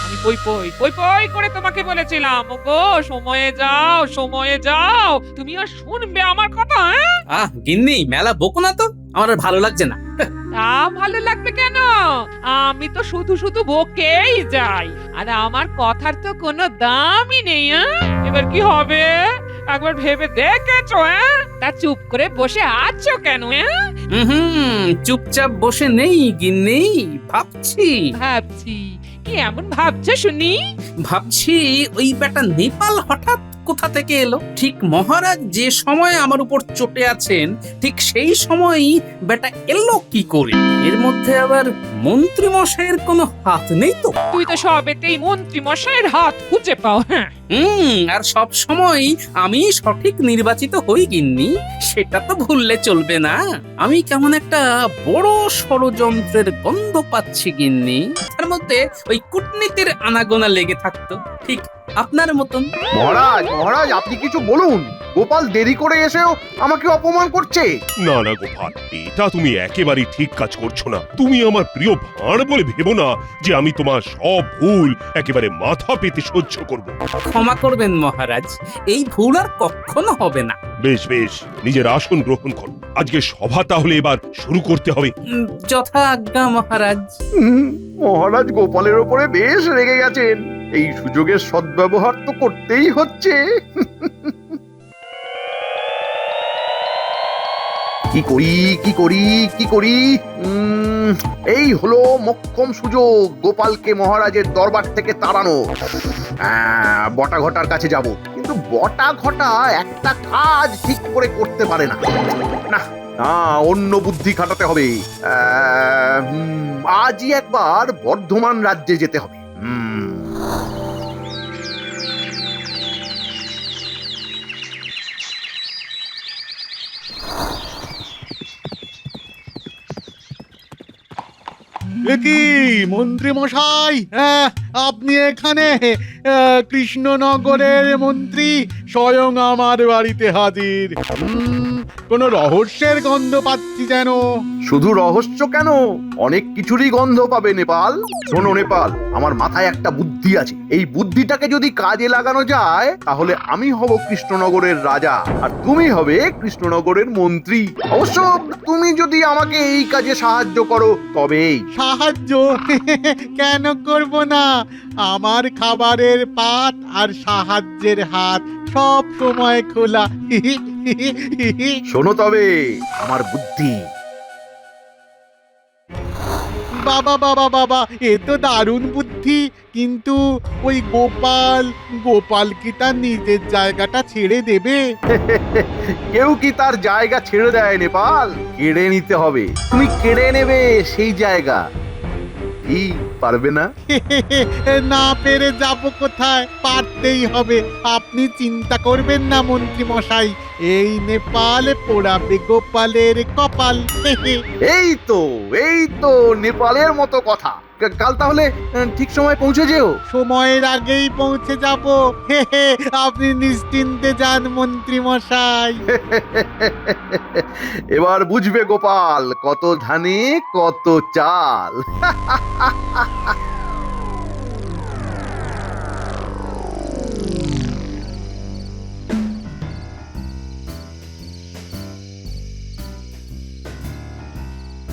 আমি পই পই পই পই করে তোমাকে বলেছিলাম, ওগো সময়ে যাও সময়ে যাও, তুমি আর শুনবে আমার কথা? গিন্নি মেলা বকো না তো, আমার আর ভালো লাগছে না। তা ভালো লাগবে কেন? আমি তো শুধু শুধু বকেই যাই, আর আমার কথার তো কোনো দামই নেই। এবার কি হবে একবার ভেবে দেখেছো? তা চুপ করে বসে আছো কেন? চুপচাপ বসে নেই গিন্নি, ভাবছি। ভাবছি? কি এমন ভাবছো শুনি? ভাবছি ওই বেটা নেপাল হঠাৎ কোথা থেকে এলো? ঠিক মহারাজ যে সময় আমার উপর চটে আছেন, ঠিক সেই সময়ই বেটা এলো কি করে? এর মধ্যে আবার মন্ত্রী মশাইয়ের কোনো হাত নেই তো? তুই তো সবেতেই মন্ত্রী মশাইয়ের হাত খুঁজে পাও। আর সব সময় আমি সঠিক নির্বাচিত হই গিন্নি, সেটা তো ভুললে চলবে না। আমি কেমন একটা বড় ষড়যন্ত্রের গন্ধ পাচ্ছি গিন্নি, তার মধ্যে ওই কূটনীতির আনাগোনা লেগে থাকতো, ঠিক আপনার মতন। মহারাজ মহারাজ, আপনি কিছু বলুন। গোপাল দেরি করে এসেও আমাকে অপমান করছে। না না গোপাল, এটা তুমি একেবারেই ঠিক কাজ করছো না। তুমি আমার প্রিয় ভাঁড় বলে ভেবো না যে আমি তোমার সব ভুল একেবারে মাথা পেতে সহ্য করব। ক্ষমা করবেন মহারাজ, এই ভুল আর কখনো হবে না। বেশ বেশ, নিজের আসন গ্রহণ করো। আজকে সভা তাহলে এবার শুরু করতে হবে। যথা আজ্ঞা মহারাজ। মহারাজ গোপালের ওপরে বেশ রেগে গেছেন। এই সুযোগের সদ্ব্যবহার তো করতেই হচ্ছে। কি করি কি করি কি করি? এই হলো মোক্ষম সুযোগ গোপালকে মহারাজের দরবার থেকে তাড়ানো। বটা ঘটার কাছে যাব, কিন্তু বটা ঘটা একটা কাজ ঠিক করে করতে পারে না। না না, অন্য বুদ্ধি খাটাতে হবে। আজই একবার বর্ধমান রাজ্যে যেতে হবে। কি মন্ত্রী মশাই, আপনি এখানে? কৃষ্ণনগরের মন্ত্রী স্বয়ং আমার বাড়িতে হাজির। কোন রহস্যের গন্ধ পাচ্ছি যেন। শুধু রহস্য কেন, অনেক কিছুরই গন্ধ পাবে নেপাল। শোনো নেপাল, আমার মাথায় একটা বুদ্ধি আছে। এই বুদ্ধিটাকে যদি কাজে লাগানো যায়, তাহলে আমি হব কৃষ্ণনগরের রাজা আর তুমি হবে কৃষ্ণনগরের মন্ত্রী। অবশ্য তুমি যদি আমাকে এই কাজে সাহায্য করো তবেই। সাহায্য কেন করব না? আমার খাবারের পাত আর সাহায্যের হাত সব সময় খোলা। শোনো তবে আমার বুদ্ধি। বাবা বাবা বাবা, এ তো দারুণ বুদ্ধি। কিন্তু ওই গোপাল কি তার নিজের জায়গাটা ছেড়ে দেবে? কেউ কি তার জায়গা ছেড়ে দেয় নেপাল? কেড়ে নিতে হবে। তুমি কেড়ে নেবে সেই জায়গা। কি পারবে না? না পেরে যাব কোথায়? পারতেই হবে। আপনি চিন্তা করবেন না মন্ত্রী মশাই, এই নেপাল পোড়াবে গোপালের কপাল। এই তো নেপালের মতো কথা। কাল তাহলে ঠিক সময় পৌঁছে যেও। সময়ের আগেই পৌঁছে যাব। আপনি নিশ্চিন্তে যান মন্ত্রী মশাই। এবার বুঝবে গোপাল, কত ধানে কত চাল।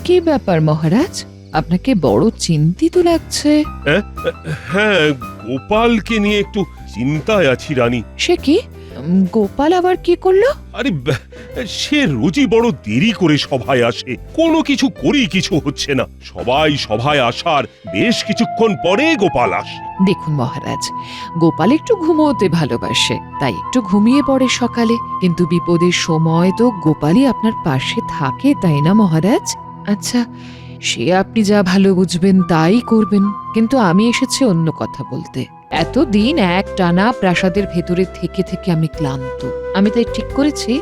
কি ব্যাপার মহারাজ, আপনাকে বড় চিন্তিত লাগছে? হ্যাঁ, গোপালকে নিয়ে একটু চিন্তায় আছি রানী। সে কি? গোপাল আবার কি করলো? আরে সে রোজই বড় দেরি করে সভায় আসে, কোনো কিছু কিছু হচ্ছে না। সবাই সভায় আসার বেশ কিছুক্ষণ পরে গোপাল আসে। দেখুন মহারাজ, গোপাল একটু ঘুমোতে ভালোবাসে, তাই একটু ঘুমিয়ে পড়ে সকালে। কিন্তু বিপদের সময় তো গোপালই আপনার পাশে থাকে, তাই না মহারাজ? আচ্ছা, সে আপনি যা ভালো বুঝবেন তাই করবেন, কিন্তু আমি এসেছি অন্য কথা বলতে। এতদিন এক টানা প্রাসাদের ভেতরে থেকে থেকে আমি ক্লান্ত। আমি তাই ঠিক করেছি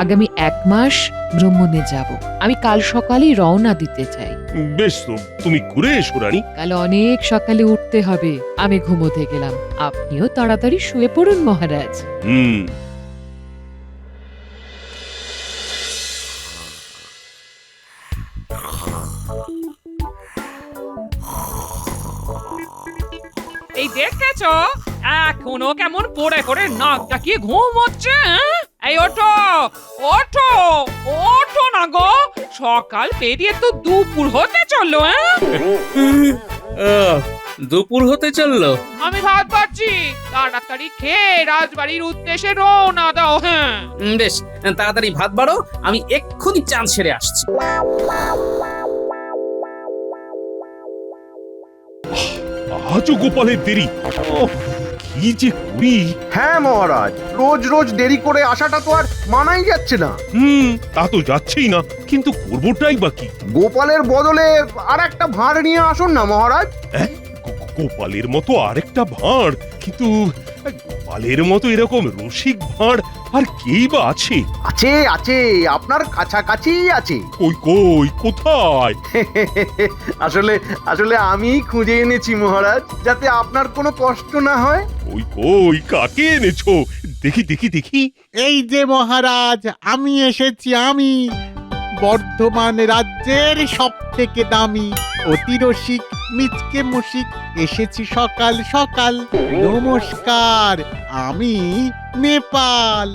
আগামী 1 মাস ভ্রমণে যাব। আমি কাল সকালেই রওনা দিতে চাই। বেশ, তো তুমি ঘুরে এসো রানী। কাল অনেক সকালে উঠতে হবে। আমি ঘুমোতে গেলাম, আপনিও তাড়াতাড়ি শুয়ে পড়ুন মহারাজ। এই দেখেছো এখনো কেমন পড়ে পড়ে নাক ডাকিয়ে ঘুম হচ্ছে হ্যাঁ? এই ওঠো ওঠো ওঠো না গো, সকাল পেরিয়ে তো দুপুর হতে চললো হ্যাঁ। দুপুর হতে চললো। আমি ভাত পাচ্ছি, তাড়াতাড়ি খেয়ে রাজবাড়ির উদ্দেশ্যে রওনা দাও হ্যাঁ। বেশ, তাড়াতাড়ি ভাত বাড়ো, আমি এক্ষুনি চান সেরে আসছি। আজও গোপালের দেরি। ওহ, কি যে করি। হ্যাঁ মহারাজ, রোজ রোজ দেরি করে আসাটা তো আর মানাই যাচ্ছে না। তা তো যাচ্ছেই না, কিন্তু করবোটাই বা কি? গোপালের বদলে আর একটা ভাঁড় নিয়ে আসুন না মহারাজ। গোপালের মতো আরেকটা ভাঁড়? কিন্তু গোপালের মতো এরকম রসিক ভাঁড় আর কেই বা আছে? আছে আছে, আপনার কাছাকাছি আছে। কই কই, কোথায়? আসলে আসলে আমি খুঁজে এনেছি মহারাজ, যাতে আপনার কোনো কষ্ট না হয়। কই কই, কাকে এনেছো? দেখি দেখি দেখি। এই যে মহারাজ, আমি এসেছি, আমি বর্ধমান রাজ্যের সব থেকে দামি অতি রসিক মিচকে মুশিক এসেছি সকাল সকাল। নমস্কার, আমি নেপাল।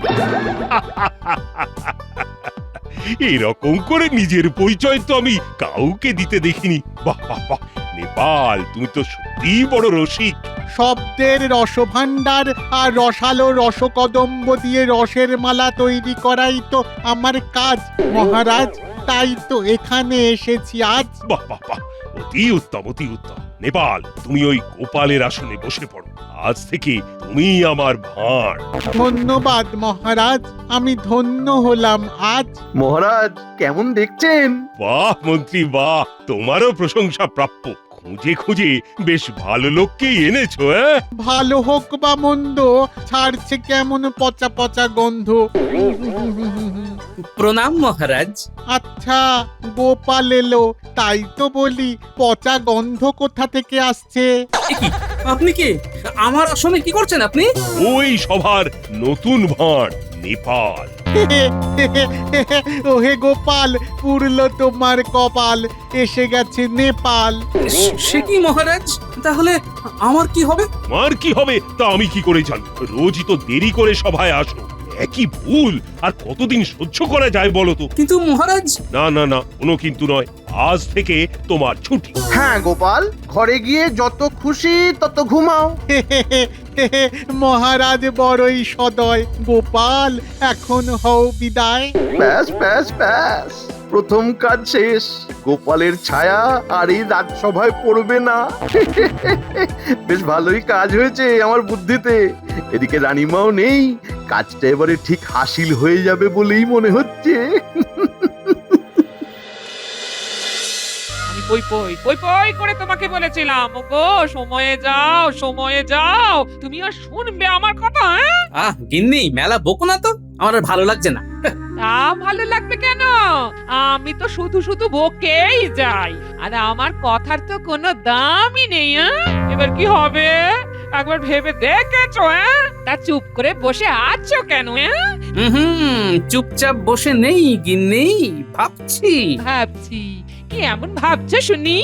এরকম করে নিজের পরিচয় তো আমি কাউকে দিতে দেখিনি। বাহ বাহ বাহ, নেপাল, তুমি তো সত্যি বড় রসিক। শব্দের রসভাণ্ডার আর রসালো রসকদম্ব দিয়ে রসের মালা তৈরি করাই তো আমার কাজ মহারাজ, তাই তো এখানে এসেছি আজ। বাহ বাহ বাহ, অতি উত্তম অতি উত্তম। নেপাল, তুমি ওই গোপালের আসনে বসে পড়ো। আজ থেকে তুমি আমার ভাঁড়। ধন্যবাদ মহারাজ, আমি ধন্য হলাম আজ। মহারাজ কেমন দেখছেন? বাহ মন্ত্রী বাহ, তোমারও প্রশংসা প্রাপ্য। খুঁজে খুঁজে বেশ ভালো লোককেই এনেছো। ভালো হোক বা মন্দ, ছাড়ছে কেমন পচা পচা গন্ধ। প্রণাম মহারাজ। আচ্ছা, গোপাল এলো, তাই তো বলি পচা গন্ধ কোথা থেকে আসছে? এ কি, আপনি কি আমার আসনে কি করছেন আপনি? ওই সভার নতুন ভাঁড় নেপাল। ওহে গোপাল, পুরলো তোমার কপাল, এসে গেছে নেপাল। সে কি মহারাজ, তাহলে আমার কি হবে? আমার কি হবে তা আমি কি করে জানি? রোজই তো দেরি করে সভায় আসো, একই ভুল আর কতদিন সহ্য করা যায় বলো তো? কিন্তু মহারাজ। না না না, কোনো কিন্তু নয়, আজ থেকে তোমার ছুটি। হ্যাঁ গোপাল, ঘরে গিয়ে যত খুশি তত ঘুমাও। মহারাজ বড়ই সদয়, গোপাল এখন হও বিদায়। ব্যাস ব্যাস ব্যাস, প্রথম কাজ শেষ। গোপালের ছায়া আর এই রাজসভায় পড়বে না। বেশ ভালোই কাজ হয়েছে আমার বুদ্ধিতে। এদিকে রানীমাও নেই, কাজটা এবারে ঠিক হাসিল হয়ে যাবে বলেই মনে হচ্ছে। আমি পই পই পই পই করে তোমাকে বলেছিলাম ওগো সময়ে যাও সময়ে যাও, তুমি আর শুনবে আমার কথা হ্যাঁ? গিন্নি, মেলা বকো না তো, আমার আর ভালো লাগছে না। তা ভালো লাগবে কেন? আমি তো শুধু শুধু বকেই যাই, আর আমার কথার তো কোনো দামই নেই হ্যাঁ? এবার কি হবে একবার ভেবে দেখেছো হ্যাঁ? তা চুপ করে বসে আছো কেন হ্যাঁ? চুপচাপ বসে নেই গিন্নি, ভাবছি। ভাবছি? কি এমন ভাবছো শুনি?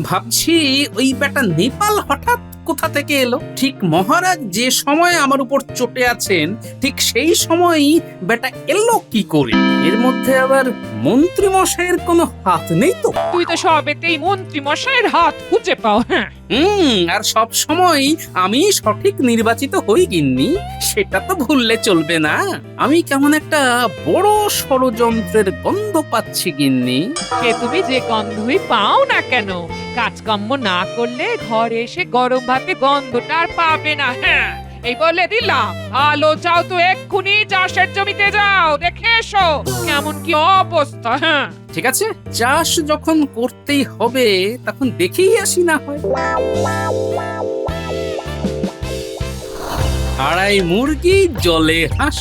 ভাবছি ওই বেটা নেপাল হঠাৎ কোথা থেকে এলো। ঠিক মহারাজ যে সময় আমার উপর চটে আছেন, ঠিক সেই সময়ই বেটা এলো কি করে? এর মধ্যে আবার মন্ত্রী মশাইয়ের কোনো হাত নেই তো? তুই তো সবেতেই মন্ত্রী মশাইয়ের হাত খুঁজে পাও হ্যাঁ? আর সব সময় আমি সঠিক নির্বাচিত হই গিন্নি, সেটা তো ভুললে চলবে না। আমি কেমন একটা বড় ষড়যন্ত্রের গন্ধ পাচ্ছি গিন্নি। সে তুমি যে গন্ধই পাও না কেন, কাজকর্ম না করলে ঘরে এসে গরম ভাতে গন্ধটা আর পাবে না হ্যাঁ? এই বলে দিলাম, ভালো চাও তো এক্ষুনি চাষের জমিতে যাও, দেখে এসো কেমন কি অবস্থা হ্যাঁ? ঠিক আছে, চাষ যখন করতেই হবে তখন দেখেই আসি না হয়। আড়াই মুরগি জলে হাঁস,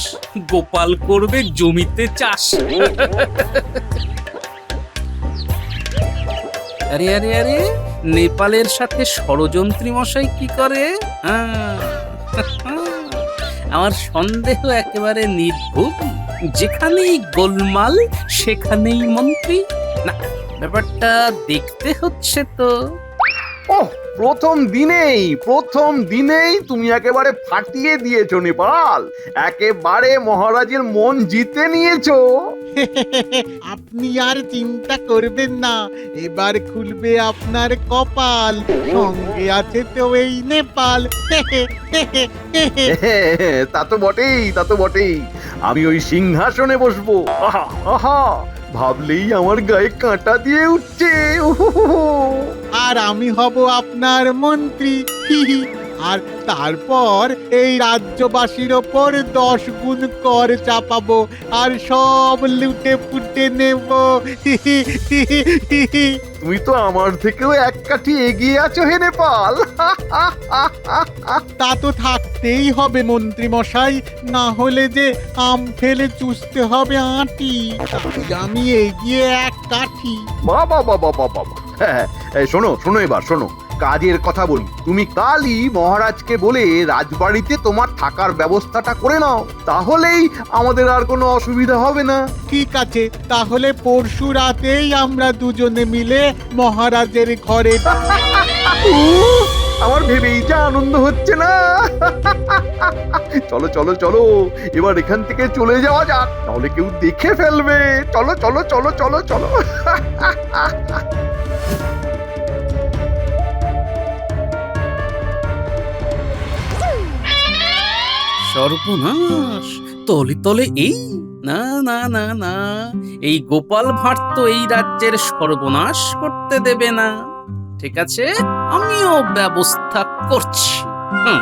গোপাল করবে জমিতে চাষ। আরে আরে আরে, নেপালের সাথে ষড়যন্ত্রী মশাই কি করে? আমার সন্দেহ একেবারে নির্ভুল। যেখানেই গোলমাল সেখানেই মন্ত্রী। না, ব্যাপারটা দেখতে হচ্ছে তো। ওহ, প্রথম দিনেই তুমি একেবারে ফাটিয়ে দিয়েছো নেপাল। একেবারে মহারাজের মন জিতে নিয়েছো। আপনি আর চিন্তা করবেন না, এবার খুলবে আপনার কপাল। সঙ্গে আছে তো এই নেপাল। তা তো বটেই। আমি ওই সিংহাসনে বসবো। আহা আহা, ভাবলেই আমার গায়ে কাঁটা দিয়ে উঠছে। উহুহুহু। আর আমি হব আপনার মন্ত্রী। আর তারপর এই রাজ্যবাসীর ওপর 10 গুণ কর চাপাবো, আর সব লুটে পুটে নেব। তুমি তো আমার থেকেও এক কাঠি এগিয়ে আছো হে নেপাল। তা তো থাকতেই হবে মন্ত্রী মশাই, না হলে যে আম ফেলে চুষতে হবে আঁটি। তাই আমি এগিয়ে এক কাঠি। বাবা বাবা বাবা, হ্যাঁ, শোনো এবার শোনো, কাজের কথা বলি। তুমি কালই মহারাজকে বলে রাজবাড়িতে তোমার থাকার ব্যবস্থাটা করে নাও, তাহলেই আমাদের আর কোনো অসুবিধা হবে না। ঠিক আছে, তাহলে পরশু রাতেই আমরা দুজনে মিলে মহারাজের ঘরে। আমার ভেবেই যা আনন্দ হচ্ছে না। চলো চলো চলো, এবার এখান থেকে চলে যাওয়া যাক, তাহলে কেউ দেখে ফেলবে। চলো চলো চলো চলো চলো। সর্বনাশ, তলে তলে এই না না না না, এই গোপাল ভাঁড় তো এই রাজ্যের সর্বনাশ করতে দেবে না। ঠিক আছে, আমিও ব্যবস্থা করছি। হুম।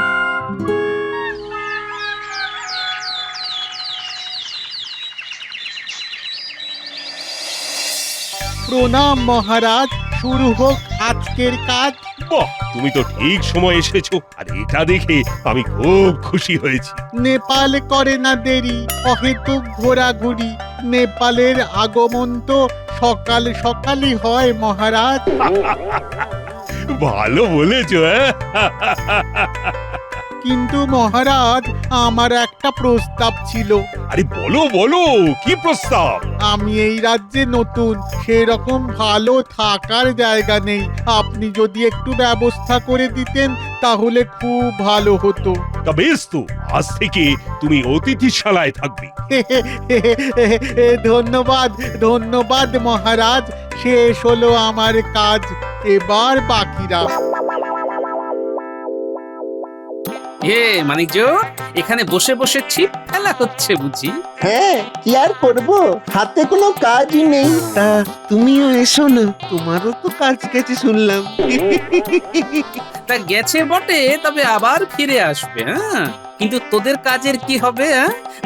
প্রণাম মহারাজ, শুরু হোক আজকের কাজ। বাহ, তুমি তো ঠিক সময় এসেছো, আর এটা দেখে আমি খুব খুশি হয়েছি। নেপাল করে না দেরি, অহেতুক ঘোরাঘুরি। নেপালের আগমন তো সকাল সকালই হয় মহারাজ। ভালো বলেছো। কিন্তু মহারাজ, আমার একটা প্রস্তাব ছিল। আরে বলো বলো, কি প্রস্তাব? আমি এই রাজ্যে নতুন, সেরকম ভালো থাকার জায়গা নেই। আপনি যদি একটু ব্যবস্থা করে দিতেন তাহলে খুব ভালো হতো। তা বেশ তো, আজ থেকে তুমি অতিথিশালায় থাকবে। ধন্যবাদ ধন্যবাদ মহারাজ, শেষ হলো আমার কাজ, এবার বাকিরা। মানিকজ, এখানে বসে বসে ছিপ ফেলা হচ্ছে বুঝি? হ্যাঁ, কি আর করবো, হাতে কোনো কাজই নেই। তা তুমিও এসো না, তোমারও তো কাজ গেছে শুনলাম। তা গেছে বটে, তবে আবার ফিরে আসবে। হ্যাঁ, কিন্তু তোদের কাজের কি হবে?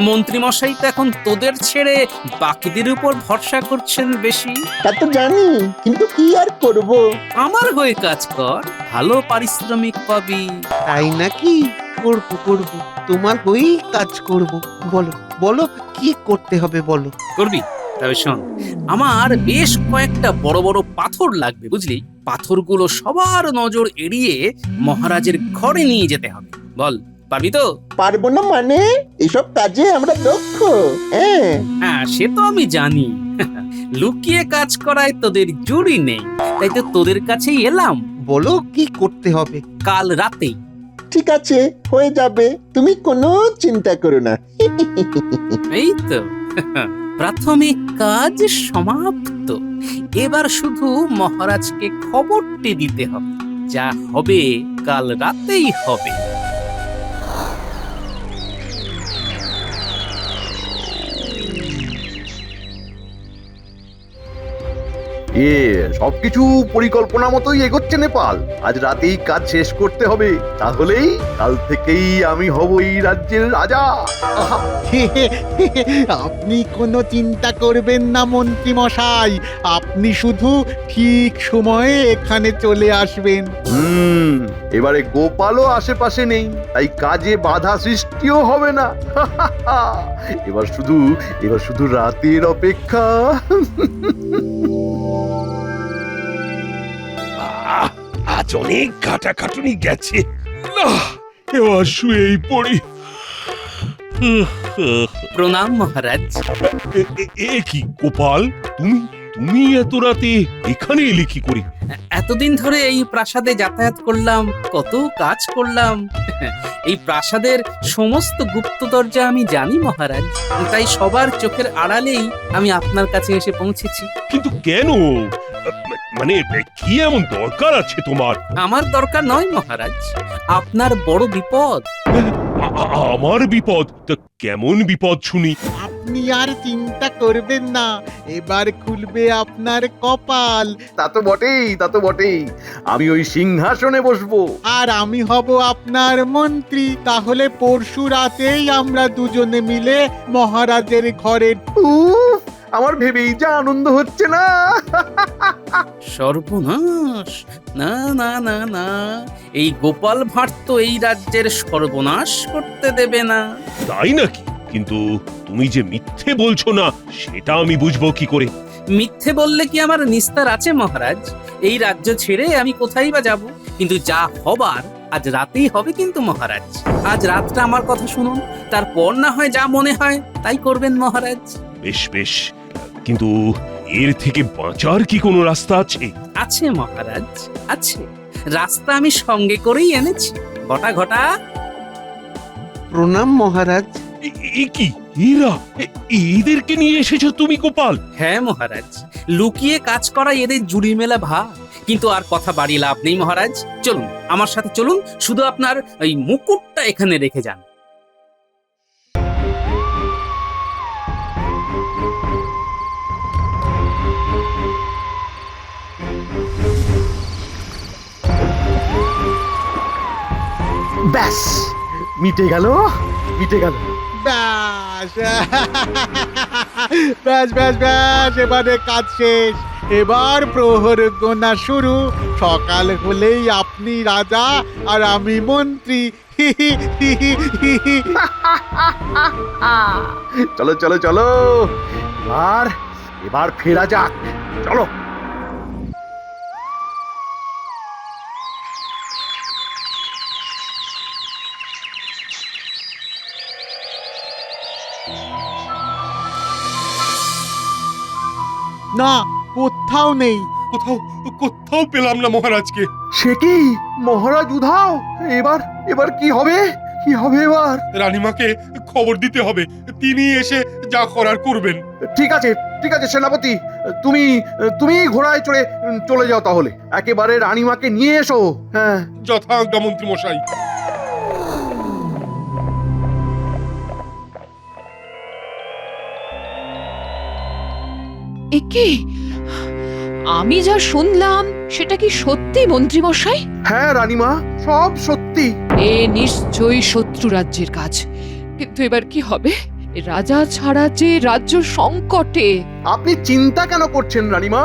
মন্ত্রী মশাই তো এখন তোদের ছেড়ে বাকিদের উপর ভরসা করছেন বেশি। তা তো জানি, কিন্তু কি আর করব। আমার হয়ে কাজ কর, ভালো পারিশ্রমিক পাবি। তাই নাকি? করবো করবো, তোমার হয়েই কাজ করব। বলো বলো, কি করতে হবে বলো। করবি? তবে শোন, আমার বেশ কয়েকটা বড় বড় পাথর লাগবে বুঝলি। পাথরগুলো সবার নজর এড়িয়ে মহারাজের ঘরে নিয়ে যেতে হবে। বল, পারবি তো? পারবো না মানে? এসব কাজে আমরা দক্ষ। হ্যাঁ, হ্যাঁ, সে তো আমি জানি। লুকিয়ে কাজ করায় তোদের জুড়ি নেই, তাই তো তোদের কাছেই এলাম। বলো কি করতে হবে। কাল রাতেই। ঠিক আছে, হয়ে যাবে, তুমি কোনো চিন্তা করো না। এই তো, প্রাথমিক কাজ সমাপ্ত। এবার শুধু মহারাজকে খবরটি দিতে হবে, যা হবে কাল রাতেই হবে। সবকিছু পরিকল্পনা মতোই এগোচ্ছে নেপাল। আজ রাতেই কাজ শেষ করতে হবে, তাহলেই কাল থেকেই আমি হব এই রাজ্যের রাজা। আহা! আপনি কোনো চিন্তা করবেন না মন্ত্রী মশাই, আপনি শুধু ঠিক সময়ে এখানে চলে আসবেন। এবারে গোপালও আশেপাশে নেই, তাই কাজে বাধা সৃষ্টিও হবে না। এবার শুধু রাতের অপেক্ষা। আজ অনেক খাটাখাটুনি গেছে, এবার শুয়েই পড়ি। প্রণাম মহারাজ। এ কি গোপাল, তুমি তুমি এত রাতে এখানে এলে কি করে? এত এতদিন ধরে এই প্রাসাদে যাতায়াত করলাম, কত কাজ করলাম। এই প্রাসাদের সমস্ত গুপ্ত দরজা আমি জানি মহারাজ, তাই সবার চোখের আড়ালেই আমি আপনার কাছে এসে পৌঁছেছি। কিন্তু কেন? মানে কি এমন দরকার আছে তোমার? আমার দরকার নয় মহারাজ, আপনার বড় বিপদ। আমার বিপদ? তা কেমন বিপদ শুনি? আপনি আর চিন্তা করবেন না, এবার খুলবে আপনার কপাল। তা তো বটেই, তা তো বটেই। আমি ওই সিংহাসনে বসবো। আর আমি হব আপনার মন্ত্রী। তাহলে পরশু রাতেই আমরা দুজনে মিলে মহারাজের ঘরে। উফ, আমার ভেবেই যা আনন্দ হচ্ছে না। সর্বনাশ! না না না না, এই গোপাল ভাঁড় তো এই রাজ্যের সর্বনাশ করতে দেবে না। তাই নাকি? কিন্তু তুমি যে মিথ্যে বলছো না, সেটা আমি বুঝবো কি করে? মিথ্যে বললে কি আমার নিস্তার আছে মহারাজ? এই রাজ্য ছেড়ে আমি কোথায় বা যাব? কিন্তু যা হবার আজ রাতেই হবে কিন্তু মহারাজ। আজ রাতটা আমার কথা শুনুন, তারপর না হয় যা মনে হয় তাই করবেন মহারাজ। বেশ বেশ, কিন্তু এর থেকে বাঁচার কি কোনো রাস্তা আছে? আছে মহারাজ, আছে। রাস্তা আমি সঙ্গে করেই এনেছি। ঘটা ঘটা। প্রণাম মহারাজ। এ কি এরা? এদেরকে নিয়ে এসেছো তুমি গোপাল? হ্যাঁ মহারাজ, লুকিয়ে কাজ করা এদের জুড়ি মেলা ভাব। কিন্তু আর কথা বাড়িয়ে লাভ নেই মহারাজ, চলুন আমার সাথে চলুন। শুধু আপনার ওই মুকুটটা এখানে রেখে যান। ব্যাস, মিটে গেল, মিটে গেল। ব্যাস ব্যাস ব্যাস ব্যাস, এবারে কাজ শেষ। এবার প্রহর গোনা শুরু। সকাল হলেই আপনি রাজা আর আমি মন্ত্রী। চলো চলো চলো, এবার এবার ফেরা যাক, চলো। না, কোথাও নেই। কোথাও কোথাও পেলাম না মহারাজকে। সে কি, মহারাজ উধাও? এবার এবার কি হবে, কি হবে এবার? রানীমাকে খবর দিতে হবে, তিনি এসে যা করার করবেন। ঠিক আছে, ঠিক আছে সেনাপতি, তুমি তুমি ঘোড়ায় চড়ে চলে যাও তাহলে। একেবারে রানীমাকে নিয়ে এসো। হ্যাঁ, যথাজ্ঞা মন্ত্রী মশাই। একে আমি যা শুনলাম সেটা কি সত্যি মন্ত্রী মশাই? হ্যাঁ রানীমা, সব সত্যি। এ নিশ্চয়ই শত্রু রাজ্যের কাজ। কিন্তু এবার কি হবে? এ রাজা ছাড়া যে রাজ্য সংকটে। আপনি চিন্তা কেন করছেন রানীমা?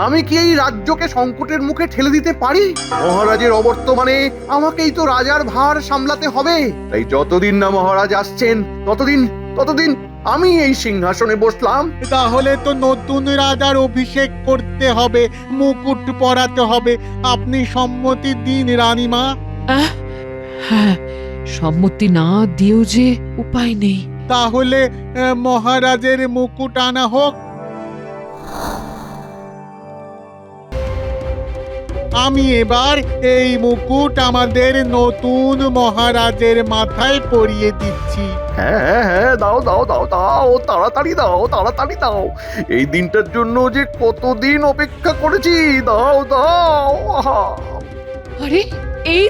আমি কি এই রাজ্যকে সংকটের মুখে ঠেলে দিতে পারি? মহারাজের অবর্তমানে আমাকেই তো রাজার ভার সামলাতে হবে। তাই যতদিন না মহারাজ আসছেন ততদিন ততদিন আমি এই সিংহাসনে বসলাম। তাহলে তো নতুন রাজার অভিষেক করতে হবে, মুকুট পরাতে হবে। আপনি সম্মতি দিন রানীমা। হ্যাঁ, সম্মতি না দিয়েও যে উপায় নেই। তাহলে মহারাজের মুকুট আনা হোক। আমি এবার এই মুকুট আমাদের নতুন মহারাজের মাথায় পরিয়ে দিচ্ছি। হ্যাঁ হ্যাঁ হ্যাঁ, দাও দাও দাও দাও, তাড়াতাড়ি দাও, তাড়াতাড়ি দাও। এই দিনটার জন্য যে কতদিন অপেক্ষা করেছি। দাও দাও। আহা! আরে এই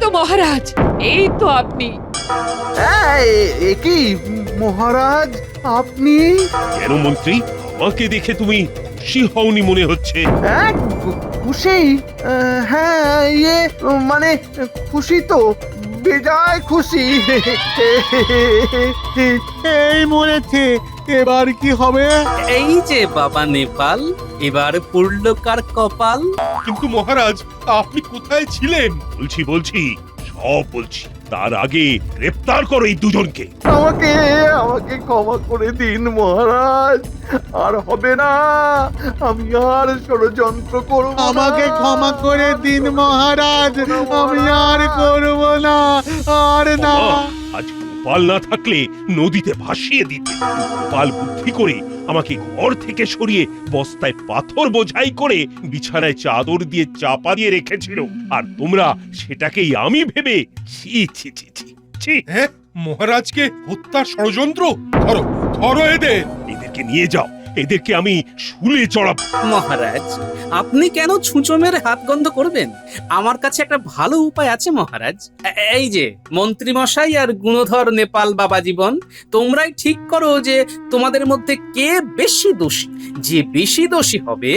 তো মহারাজ, এই তো আপনি। এ কি মহারাজ, আপনি? কেন মন্ত্রী, আমাকে দেখে তুমি খুশি হওনি মনে হচ্ছে? হ্যাঁ, খুশি? হ্যাঁ, ইয়ে মানে খুশি তো, বেজায় খুশি। এই মরেছে, এবার কি হবে? এই যে বাবা নেপাল, এবার পুরল কার কপাল। কিন্তু মহারাজ, আপনি কোথায় ছিলেন? বলছি সব বলছি। তার আগে গ্রেপ্তার করো এই দুজনকে। আমাকে আমাকে ক্ষমা করে দিন মহারাজ, আর হবে না। আমি আর ষড়যন্ত্র করব না। আমাকে ক্ষমা করে দিন মহারাজ, আমি আর করব না, আর না। আজ গোপাল না থাকলে নদীতে ভাসিয়ে দিতে। গোপাল বুদ্ধি করে আমাকে ঘর থেকে সরিয়ে বস্তায় পাথর বোঝাই করে বিছানায় চাদর দিয়ে চাপা দিয়ে রেখেছিল, আর তোমরা সেটাকেই আমি ভেবে ছি ছি ছি ছি ছি। হ্যাঁ, মহারাজকে হত্যার ষড়যন্ত্র। ধরো ধরো এদের। এদেরকে নিয়ে যাও, এদেরকে আমি শুলে চড়াবো। মহারাজ, আপনি কেন ছুঁচো মেরে হাত গন্ধ করবেন? আমার কাছে একটা ভালো উপায় আছে মহারাজ। এই যে মন্ত্রী মশাই আর গুণধর নেপাল বাবা জীবন, তোমরাই ঠিক করো যে তোমাদের মধ্যে কে বেশি দোষী। যে বেশি দোষী হবে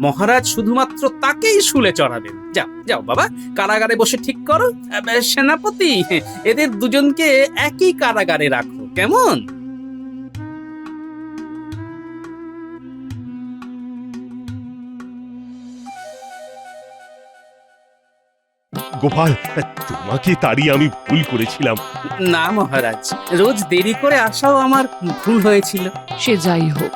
মহারাজ শুধুমাত্র তাকেই শুলে চড়াবেন। যাও যাও বাবা, কারাগারে বসে ঠিক করো। সেনাপতি, এদের দুজনকে একই কারাগারে রাখো, কেমন? গোপাল, তোমাকে তাড়িয়ে আমি ভুল করেছিলাম। না মহারাজ, রোজ দেরি করে আসাও আমার ভুল হয়েছিল। সে যাই হোক,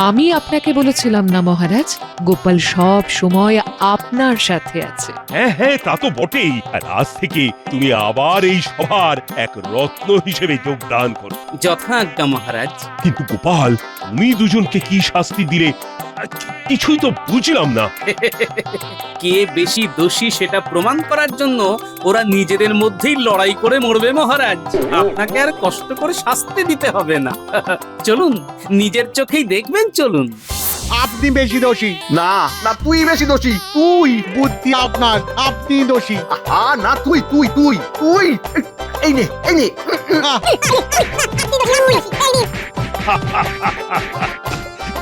আমি আপনাকে বলেছিলাম না মহারাজ, গোপাল সব সময় আপনার সাথে আছে। হ্যাঁ হ্যাঁ, তা তো বটেই। আর আজ থেকে তুমি আবার এই সভার এক রত্ন হিসেবে যোগদান করো। যথাজ্ঞা মহারাজ। কিন্তু গোপাল, তুমি দুজনকে কি শাস্তি দিলে কিছুই তো বুঝলাম না। কে বেশি দোষী সেটা প্রমাণ করার জন্য ওরা নিজেদের মধ্যেই লড়াই করে মরবে মহারাজ। আপনাকে আর কষ্ট করে শাস্তি দিতে হবে না। চলুন, নিজের চোখেই দেখবেন, চলুন। আপনি বেশি দোষী। না না, তুই বেশি দোষী, তুই। বুদ্ধি আপনার, আপনি দোষী। না, তুই তুই তুই তুই এই নে এই নে। আহ,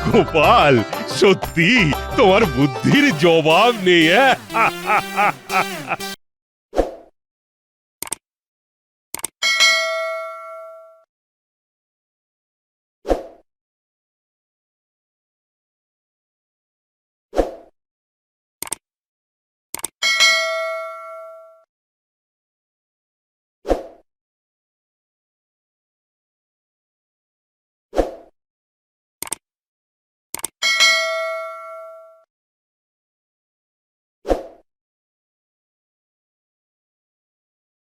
গোপাল, সত্যি তোমার বুদ্ধির জবাব নেই।